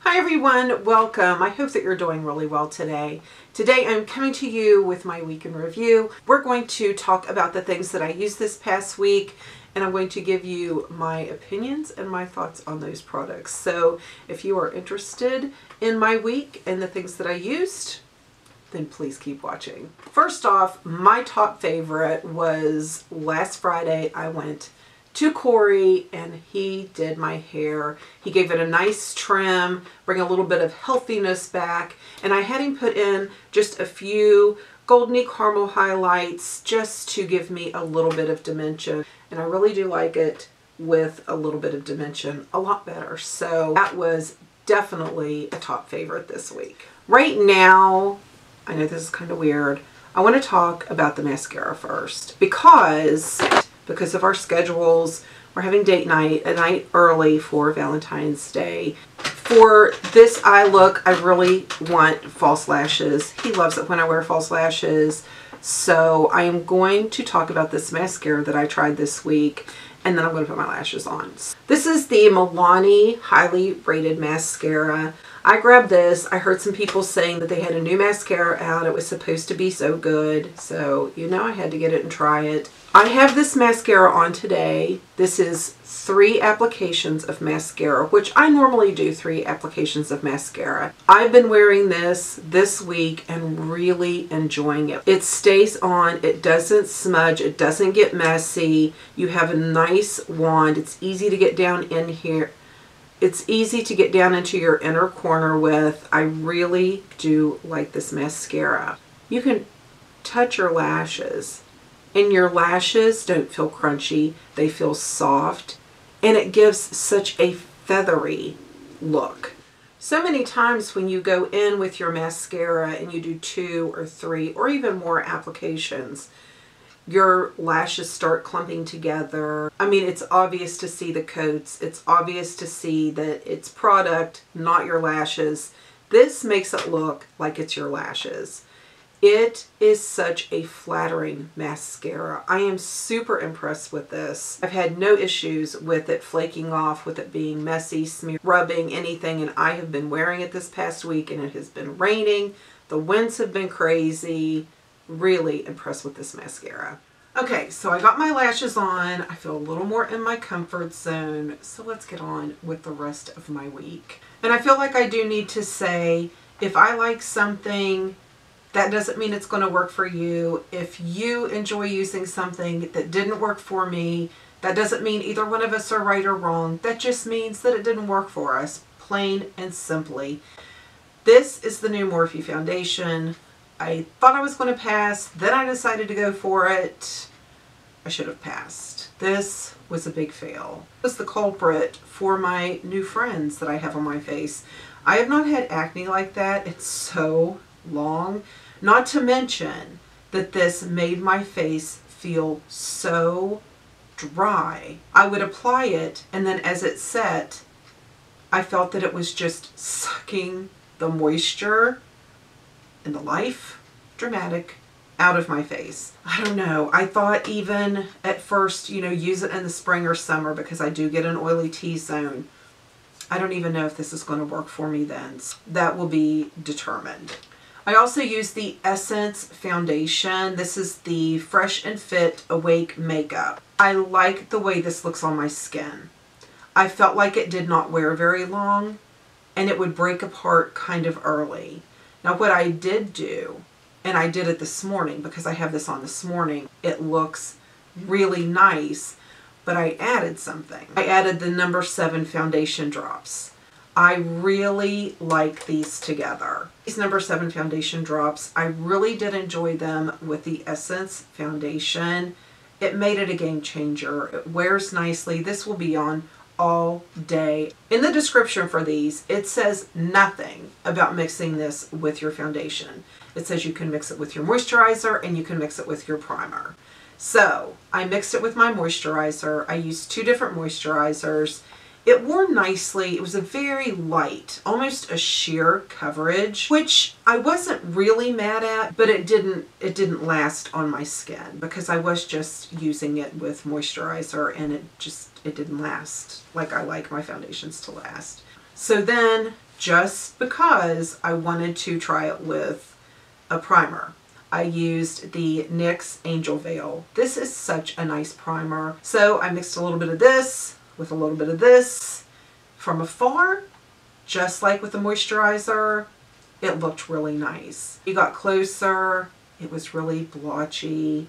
Hi everyone, welcome. I hope that you're doing really well today. Today I'm coming to you with my week in review. We're going to talk about the things that I used this past week, and I'm going to give you my opinions and my thoughts on those products. So if you are interested in my week and the things that I used, then please keep watching. First off, my top favorite was last Friday. I went to Corey and he did my hair. He gave it a nice trim, bring a little bit of healthiness back, and I had him put in just a few goldeny caramel highlights just to give me a little bit of dimension, and I really do like it with a little bit of dimension a lot better. So that was definitely a top favorite this week. Right now, I know this is kind of weird, I want to talk about the mascara first because of our schedules. We're having date night a night early for Valentine's Day. For this eye look, I really want false lashes. He loves it when I wear false lashes. So I am going to talk about this mascara that I tried this week, and then I'm going to put my lashes on. This is the MILANI Highly Rated Mascara. I grabbed this. I heard some people saying that they had a new mascara out. It was supposed to be so good. So, you know, I had to get it and try it. I have this mascara on today. This is 3 applications of mascara, which I normally do 3 applications of mascara. I've been wearing this week and really enjoying it. It stays on, it doesn't smudge, it doesn't get messy. You have a nice wand. It's easy to get down in here. It's easy to get down into your inner corner with. I really do like this mascara. You can touch your lashes, and your lashes don't feel crunchy. They feel soft, and it gives such a feathery look. So many times when you go in with your mascara and you do 2 or 3 or even more applications, your lashes start clumping together. I mean, it's obvious to see the coats. It's obvious to see that it's product, not your lashes. This makes it look like it's your lashes. It is such a flattering mascara. I am super impressed with this. I've had no issues with it flaking off, with it being messy, rubbing, anything, and I have been wearing it this past week and it has been raining. The winds have been crazy. Really impressed with this mascara. Okay, so I got my lashes on. I feel a little more in my comfort zone. So let's get on with the rest of my week. And I feel like I do need to say, if I like something, that doesn't mean it's going to work for you. If you enjoy using something that didn't work for me, that doesn't mean either one of us are right or wrong. That just means that it didn't work for us, plain and simply. This is the new Morphe foundation. I thought I was going to pass, then I decided to go for it. I should have passed. This was a big fail. This was the culprit for my new friends that I have on my face. I have not had acne like that in so long. Not to mention that this made my face feel so dry. I would apply it, and then as it set, I felt that it was just sucking the moisture and the life, dramatic, out of my face. I don't know. I thought even at first, you know, use it in the spring or summer because I do get an oily T-zone. I don't even know if this is going to work for me then. That will be determined. I also use the Essence foundation. This is the Fresh and Fit Awake Makeup. I like the way this looks on my skin. I felt like it did not wear very long and it would break apart kind of early. Now what I did do, and I did it this morning because I have this on this morning, it looks really nice, but I added something. I added the number 7 foundation drops. I really like these together. These number 7 foundation drops, I really did enjoy them with the Essence foundation. It made it a game changer. It wears nicely. This will be on all day. In the description for these, it says nothing about mixing this with your foundation. It says you can mix it with your moisturizer and you can mix it with your primer. So I mixed it with my moisturizer. I used 2 different moisturizers. It wore nicely. It was a very light, almost a sheer coverage, which I wasn't really mad at, but it didn't last on my skin because I was just using it with moisturizer and it didn't last like I like my foundations to last. So then just because I wanted to try it with a primer. I used the NYX Angel Veil. This is such a nice primer. So I mixed a little bit of this with a little bit of this. From afar, just like with the moisturizer, it looked really nice. You got closer, it was really blotchy.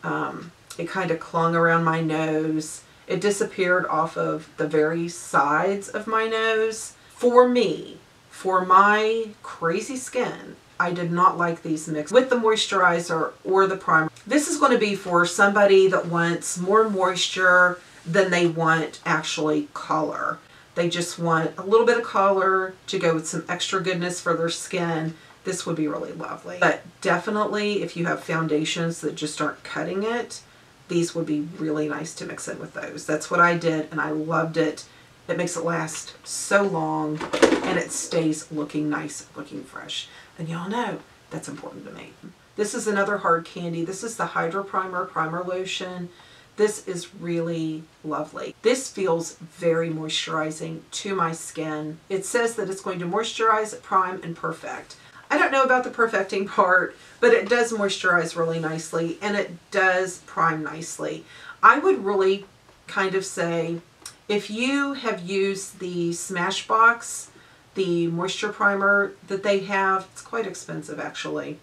It kind of clung around my nose. It disappeared off of the very sides of my nose. For me, for my crazy skin, I did not like these mixed with the moisturizer or the primer. This is going to be for somebody that wants more moisture than they want actually color. They just want a little bit of color to go with some extra goodness for their skin. This would be really lovely. But definitely if you have foundations that just aren't cutting it, these would be really nice to mix in with those. That's what I did and I loved it. It makes it last so long and it stays looking nice, looking fresh. And y'all know that's important to me. This is another hard candy. This is the Hydra Primer Lotion. This is really lovely. This feels very moisturizing to my skin. It says that it's going to moisturize, prime, and perfect. I don't know about the perfecting part, but it does moisturize really nicely and it does prime nicely. I would really kind of say, if you have used the Smashbox, the moisture primer that they have, it's quite expensive actually.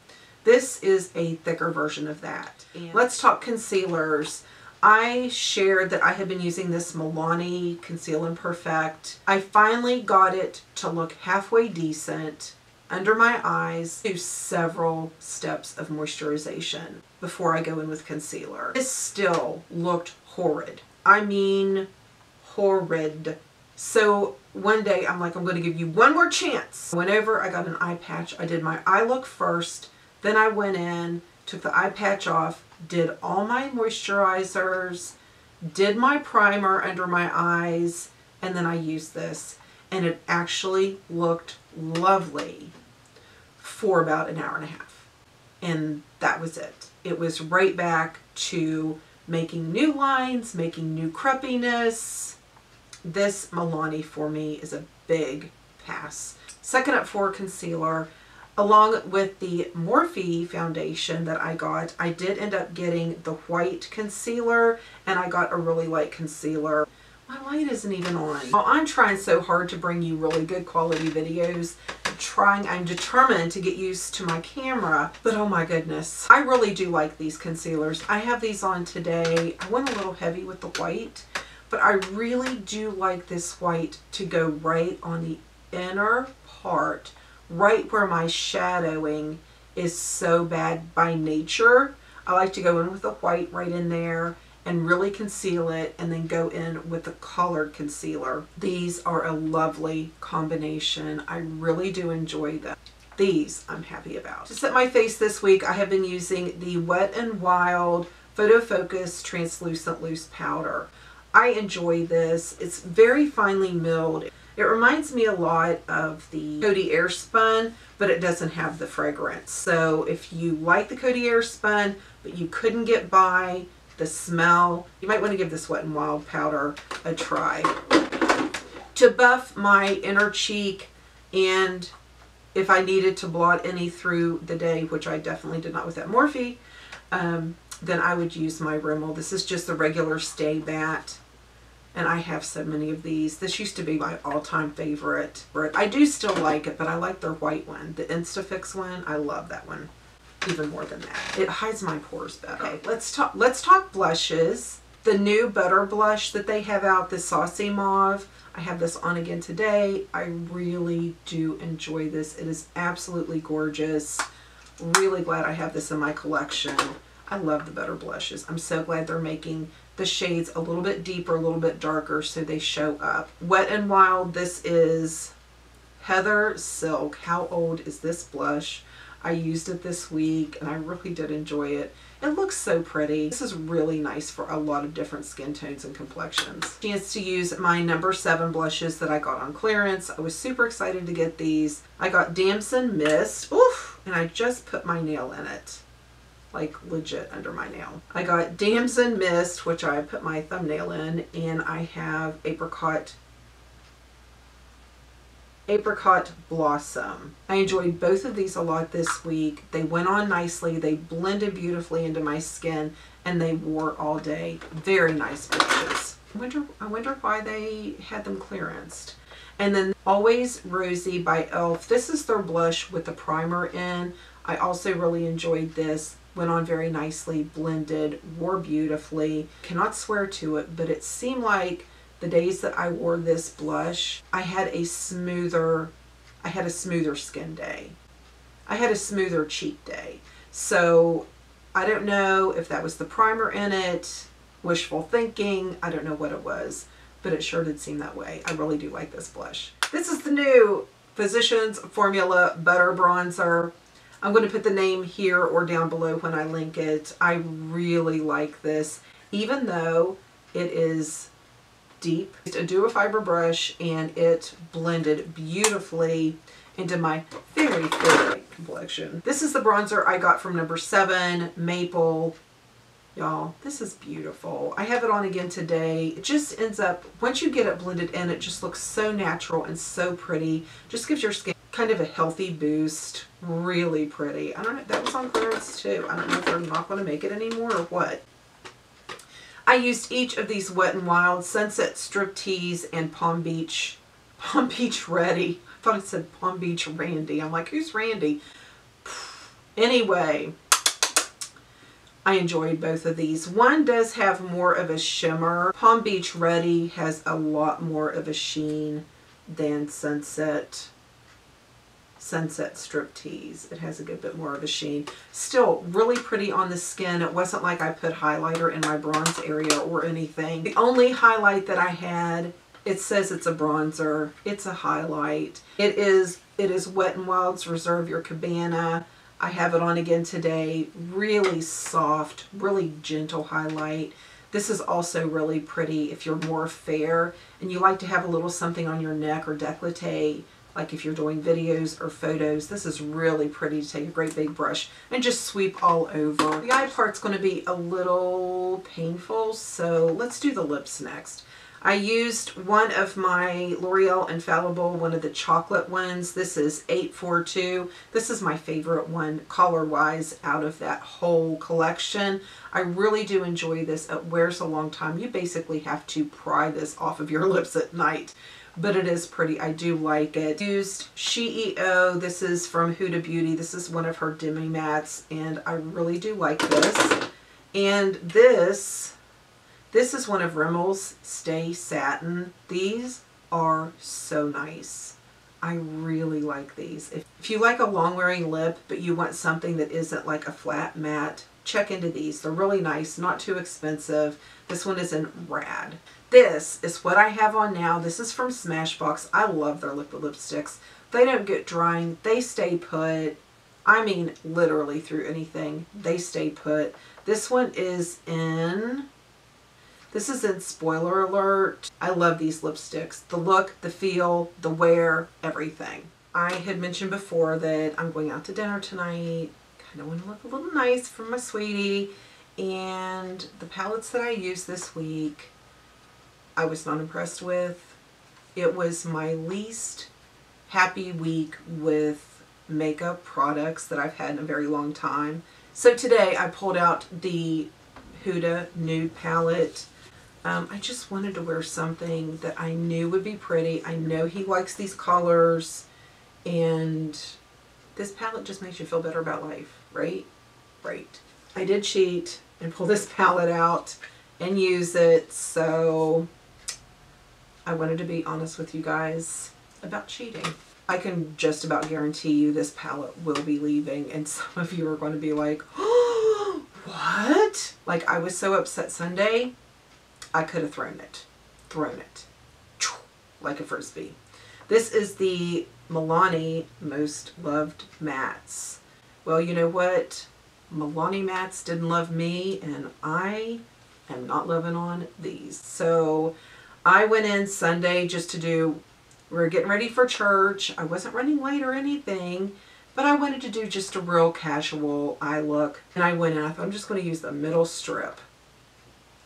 This is a thicker version of that. And let's talk concealers. I shared that I have been using this MILANI Conceal and Perfect. I finally got it to look halfway decent under my eyes. Do several steps of moisturization before I go in with concealer. This still looked horrid. I mean horrid. So one day I'm like, I'm going to give you one more chance. Whenever I got an eye patch, I did my eye look first. Then I went in, took the eye patch off, did all my moisturizers, did my primer under my eyes, and then I used this. And it actually looked lovely for about an hour and a half. And that was it. It was right back to making new lines, making new crepiness. This MILANI for me is a big pass. Second up for concealer, along with the Morphe foundation that I got, I did end up getting the white concealer and I got a really light concealer. My light isn't even on. Well, I'm trying so hard to bring you really good quality videos. I'm determined to get used to my camera, but oh my goodness. I really do like these concealers. I have these on today. I went a little heavy with the white, but I really do like this white to go right on the inner part, right where my shadowing is so bad by nature. I like to go in with the white right in there and really conceal it and then go in with the colored concealer. These are a lovely combination. I really do enjoy them. These I'm happy about. To set my face this week, I have been using the Wet n Wild Photo Focus Translucent Loose Powder. I enjoy this. It's very finely milled. It reminds me a lot of the Coty Airspun, but it doesn't have the fragrance. So if you like the Coty Airspun, but you couldn't get by the smell, you might want to give this Wet n Wild powder a try. To buff my inner cheek, and if I needed to blot any through the day, which I definitely did not with that Morphe, then I would use my Rimmel. This is just the regular Stay Matte. And I have so many of these. This used to be my all-time favorite. I do still like it, but I like their white one. The Instafix one, I love that one even more than that. It hides my pores better. Okay, let's talk blushes. The new Butter Blush that they have out, the Saucy Mauve. I have this on again today. I really do enjoy this. It is absolutely gorgeous. Really glad I have this in my collection. I love the Butter Blushes. I'm so glad they're making the shades a little bit deeper, a little bit darker, so they show up. Wet n Wild, this is Heather Silk. How old is this blush? I used it this week and I really did enjoy it. It looks so pretty. This is really nice for a lot of different skin tones and complexions. Chance to use my number 7 blushes that I got on clearance. I was super excited to get these. I got Damson Mist. Oof! And I just put my nail in it. Like legit under my nail. I got Damson Mist, which I put my thumbnail in, and I have Apricot Apricot Blossom. I enjoyed both of these a lot this week. They went on nicely. They blended beautifully into my skin and they wore all day. Very nice blushes. I wonder why they had them clearanced. And then Always Rosy by e.l.f. This is their blush with the primer in. I also really enjoyed this. Went on very nicely, blended, wore beautifully. Cannot swear to it, but it seemed like the days that I wore this blush, I had a smoother skin day. I had a smoother cheek day. So I don't know if that was the primer in it, wishful thinking, I don't know what it was, but it sure did seem that way. I really do like this blush. This is the new Physicians Formula Butter Bronzer. I'm going to put the name here or down below when I link it. I really like this, even though it is deep. It's a duo-fiber brush and it blended beautifully into my very favorite complexion. This is the bronzer I got from number 7, Maple. Y'all, this is beautiful. I have it on again today. It just ends up, once you get it blended in, it just looks so natural and so pretty. Just gives your skin kind of a healthy boost. Really pretty. I don't know, that was on clearance too. I don't know if they're not going to make it anymore or what. I used each of these Wet n Wild, Sunset Striptease, and Palm Beach Ready. I thought it said Palm Beach Randy. I'm like, who's Randy? Anyway, I enjoyed both of these. One does have more of a shimmer. Palm Beach Ready has a lot more of a sheen than Sunset Striptease. It has a good bit more of a sheen. Still really pretty on the skin. It wasn't like I put highlighter in my bronze area or anything. The only highlight that I had, it says it's a bronzer. It's a highlight. It is Wet n Wild's Reserve Your Cabana. I have it on again today. Really soft, really gentle highlight. This is also really pretty if you're more fair and you like to have a little something on your neck or décolleté, like if you're doing videos or photos. This is really pretty to take a great big brush and just sweep all over. The eye part's going to be a little painful, so let's do the lips next. I used one of my L'Oreal Infallible, one of the chocolate ones. This is 842. This is my favorite one color-wise out of that whole collection. I really do enjoy this. It wears a long time. You basically have to pry this off of your lips at night, but it is pretty. I do like it. Used CEO. This is from Huda Beauty. This is one of her Demi mattes, and I really do like this. And this is one of Rimmel's Stay Satin. These are so nice. I really like these. If you like a long wearing lip, but you want something that isn't like a flat matte, check into these. They're really nice, not too expensive. This one is in Rad. This is what I have on now. This is from Smashbox. I love their liquid lipsticks. They don't get drying. They stay put. I mean, literally through anything. They stay put. This one is in... This is in Spoiler Alert. I love these lipsticks. The look, the feel, the wear, everything. I had mentioned before that I'm going out to dinner tonight. Kind of want to look a little nice for my sweetie. And the palettes that I used this week, I was not impressed with. It was my least happy week with makeup products that I've had in a very long time. So today I pulled out the Huda Nude Palette. I just wanted to wear something that I knew would be pretty. I know he likes these colors, and this palette just makes you feel better about life, right? Right. I did cheat and pull this palette out and use it, so I wanted to be honest with you guys about cheating. I can just about guarantee you this palette will be leaving, and some of you are going to be like, oh, what? Like, I was so upset Sunday. I could have thrown it, like a Frisbee. This is the MILANI Most Loved Mattes. Well, you know what? MILANI mattes didn't love me, and I am not loving on these. So I went in Sunday just to do, we were getting ready for church. I wasn't running late or anything, but I wanted to do just a real casual eye look. And I went in, I thought I'm just going to use the middle strip.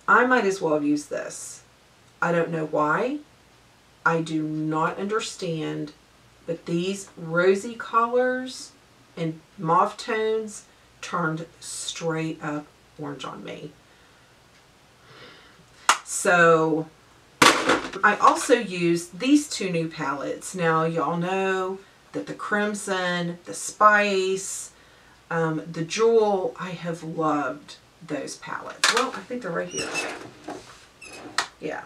I might as well have used this. I don't know why. I do not understand but these rosy colors and mauve tones turned straight up orange on me. So I also used these two new palettes. Now y'all know that the Crimson, the Spice, the Jewel, I have loved those palettes. Well, I think they're right here. Yeah.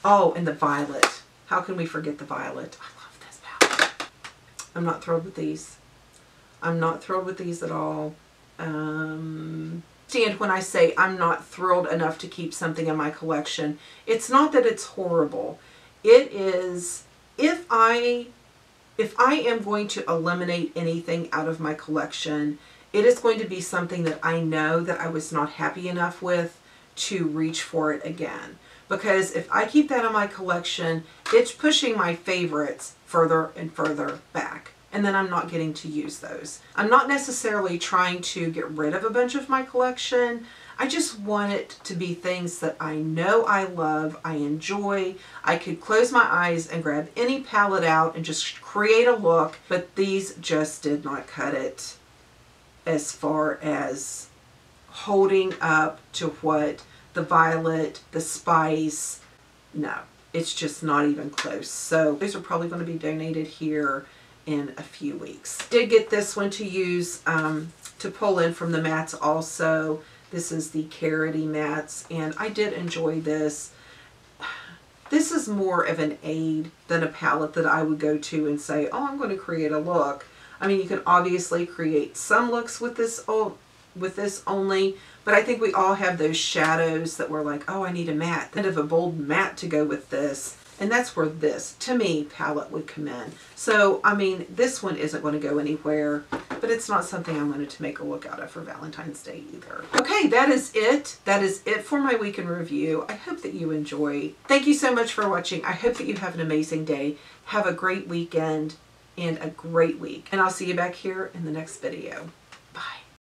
Oh, and the Violet. How can we forget the Violet? I love this palette. I'm not thrilled with these. I'm not thrilled with these at all. Stand when I say I'm not thrilled enough to keep something in my collection. It's not that it's horrible. It is, if I am going to eliminate anything out of my collection, it is going to be something that I know that I was not happy enough with to reach for it again. Because if I keep that in my collection, it's pushing my favorites further and further back. And then I'm not getting to use those. I'm not necessarily trying to get rid of a bunch of my collection. I just want it to be things that I know I love, I enjoy. I could close my eyes and grab any palette out and just create a look, but these just did not cut it as far as holding up to what the Violet, the Spice, no, it's just not even close. So these are probably going to be donated here in a few weeks. Did get this one to use to pull in from the mattes also. This is the Carroty mattes, and I did enjoy this. This is more of an aid than a palette that I would go to and say, oh, I'm going to create a look. I mean, you can obviously create some looks with this only, but I think we all have those shadows that we're like, oh, I need a matte, kind of a bold matte to go with this. And that's where this, to me, palette would come in. So, I mean, this one isn't going to go anywhere, but it's not something I'm going to make a look out of for Valentine's Day either. Okay, that is it. That is it for my week in review. I hope that you enjoy. Thank you so much for watching. I hope that you have an amazing day. Have a great weekend and a great week. And I'll see you back here in the next video.